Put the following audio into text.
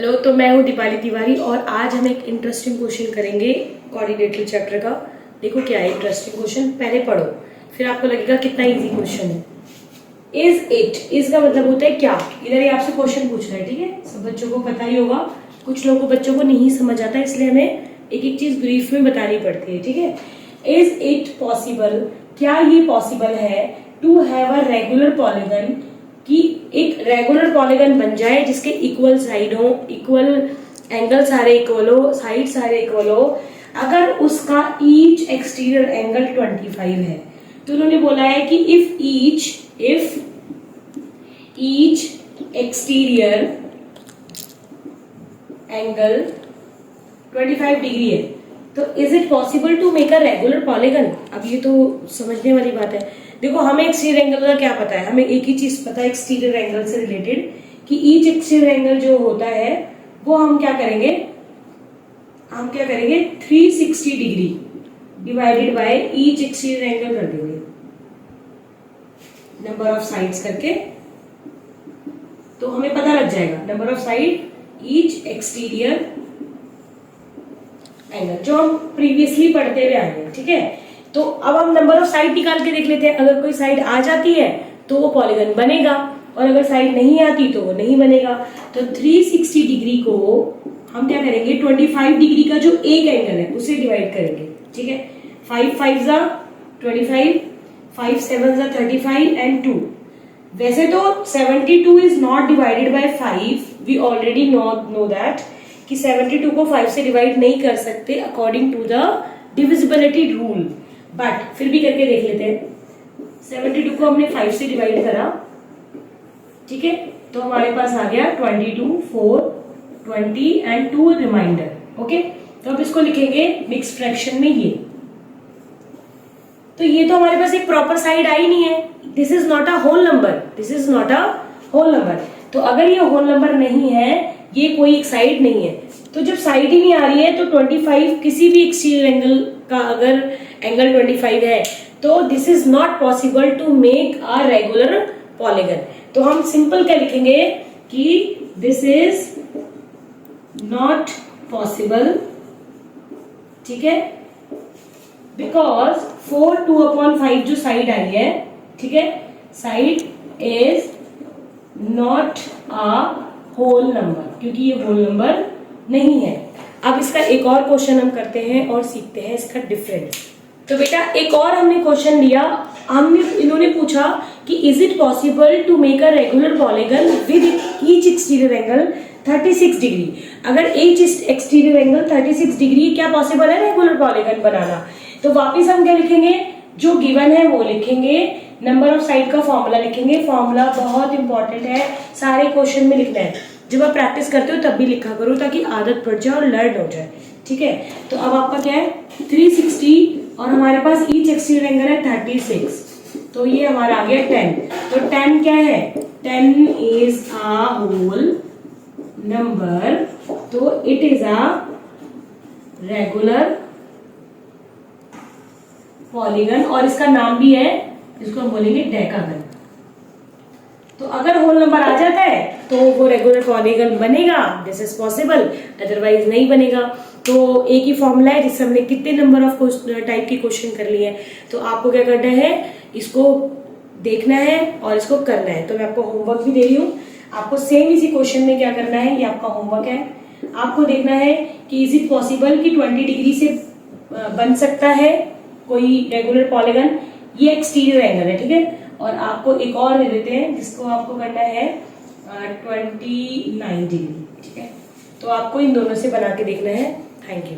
Hello, तो मैं हूँ दीपाली तिवारी और आज हम एक इंटरेस्टिंग क्वेश्चन करेंगे कोऑर्डिनेटर चैप्टर का। देखो क्या है इंटरेस्टिंग क्वेश्चन, पहले पढ़ो फिर आपको लगेगा कितना इजी क्वेश्चन है। इज इट, इज का मतलब होता है क्या। इधर ही आपसे क्वेश्चन पूछ रहा है, ठीक है। सब बच्चों को पता ही होगा, कुछ लोगों को बच्चों को नहीं समझ आता, इसलिए हमें एक एक चीज ब्रीफ में बतानी पड़ती है, ठीक है। इज इट पॉसिबल, क्या ये पॉसिबल है to have a regular polygon, कि एक रेगुलर पॉलीगन बन जाए जिसके इक्वल साइड हो, इक्वल एंगल सारे इक्वल हो, साइड सारे इक्वल हो, अगर उसका ईच एक्सटीरियर एंगल 25 है। तो उन्होंने बोला है कि if each exterior angle 25 degree है, तो is it possible to make a regular polygon. अब ये तो समझने वाली बात है। देखो हमें एक्सटीरियर एंगल का क्या पता है, हमें एक ही चीज पता है एक्सटीरियर एंगल से रिलेटेड, कि ईच एक्सटीरियर एंगल जो होता है वो हम क्या करेंगे 360 degree divided by each exterior angle कर देंगे नंबर ऑफ साइड्स करके, तो हमें पता लग जाएगा number of side each exterior angle, जो हम प्रीवियसली पढ़ते हुए आए हैं, ठीक है। तो अब हम नंबर ऑफ साइड निकाल के देख लेते हैं। अगर कोई साइड आ जाती है तो वो पॉलीगन बनेगा, और अगर साइड नहीं आती तो वो नहीं बनेगा। तो 360 डिग्री को हम क्या करेंगे, 25 डिग्री का जो एक एंगल है उसे डिवाइड करेंगे, ठीक है। 5 5 जा 25, 5 7 जा 35 एंड 2। वैसे तो 72 is not divided by 5, we already know that कि 72 को 5 से डिवाइड नहीं कर सकते according to the divisibility rule, but फिर भी करके देख लेते हैं। 72 को हमने 5 से डिवाइड करा, ठीक है, तो हमारे पास आ गया 22, 4, 20 एंड 2 रिमाइंडर। ओके, तो अब इसको लिखेंगे मिक्स फ्रैक्शन में ये। तो ये तो हमारे पास एक प्रॉपर साइड आई नहीं है, this is not a whole number, तो अगर ये होल नंबर नहीं है, ये कोई एक साइड नहीं है, तो जब साइड ही नहीं आ रही है तो 25 किसी भी एक्सटीरियर एंगल का अगर एंगल 25 है तो this is not possible to make a regular polygon. तो हम सिंपल क्या लिखेंगे कि दिस इज नॉट पॉसिबल, ठीक है, बिकॉज 4 2/5 जो साइड आई है, ठीक है, side is not a whole number, क्योंकि ये होल नंबर नहीं है। अब इसका एक और क्वेश्चन हम करते हैं और सीखते हैं इसका डिफरेंस। तो बेटा एक और हमने क्वेश्चन लिया, इन्होंने पूछा कि is it possible to make a regular polygon with each exterior angle 36 degree. अगर ईच एक्सटीरियर एंगल 36 डिग्री, क्या पॉसिबल है रेगुलर पॉलीगन बनाना। तो वापिस हम क्या लिखेंगे, जो गिवन है वो लिखेंगे, नंबर ऑफ साइड का फॉर्मूला लिखेंगे। फॉर्मूला बहुत इंपॉर्टेंट है, सारे क्वेश्चन में लिखना है। जब आप प्रैक्टिस करते हो तब भी लिखा करो ताकि आदत पड़ जाए और लर्न हो जाए, ठीक है। तो अब आपका क्या है 360 और हमारे पास ईच एक्सटीरियर एंगल है 36, तो ये हमारा आ गया 10। तो 10 क्या है, 10 इज अ होल नंबर, तो it is a regular polygon, और इसका नाम भी है, इसको हम बोलेंगे डेकागन। तो अगर होल नंबर आ जाता है तो वो रेगुलर पॉलीगन बनेगा, दिस इज पॉसिबल, अदरवाइज नहीं बनेगा। तो एक ही फॉर्मूला है जिससे हमने कितने नंबर ऑफ टाइप के क्वेश्चन कर लिए हैं। तो आपको क्या करना है, इसको देखना है और इसको करना है। तो मैं आपको होमवर्क भी दे रही हूँ, आपको सेम इसी क्वेश्चन में क्या करना है, ये आपका होमवर्क है। आपको देखना है कि इज इट पॉसिबल कि 20 डिग्री से बन सकता है कोई रेगुलर पॉलीगन, ये एक्सटीरियर एंगल है, ठीक है। और आपको एक और दे देते हैं जिसको आपको करना है 29 डिग्री, ठीक है। तो आपको इन दोनों से बना के देखना है। Thank you.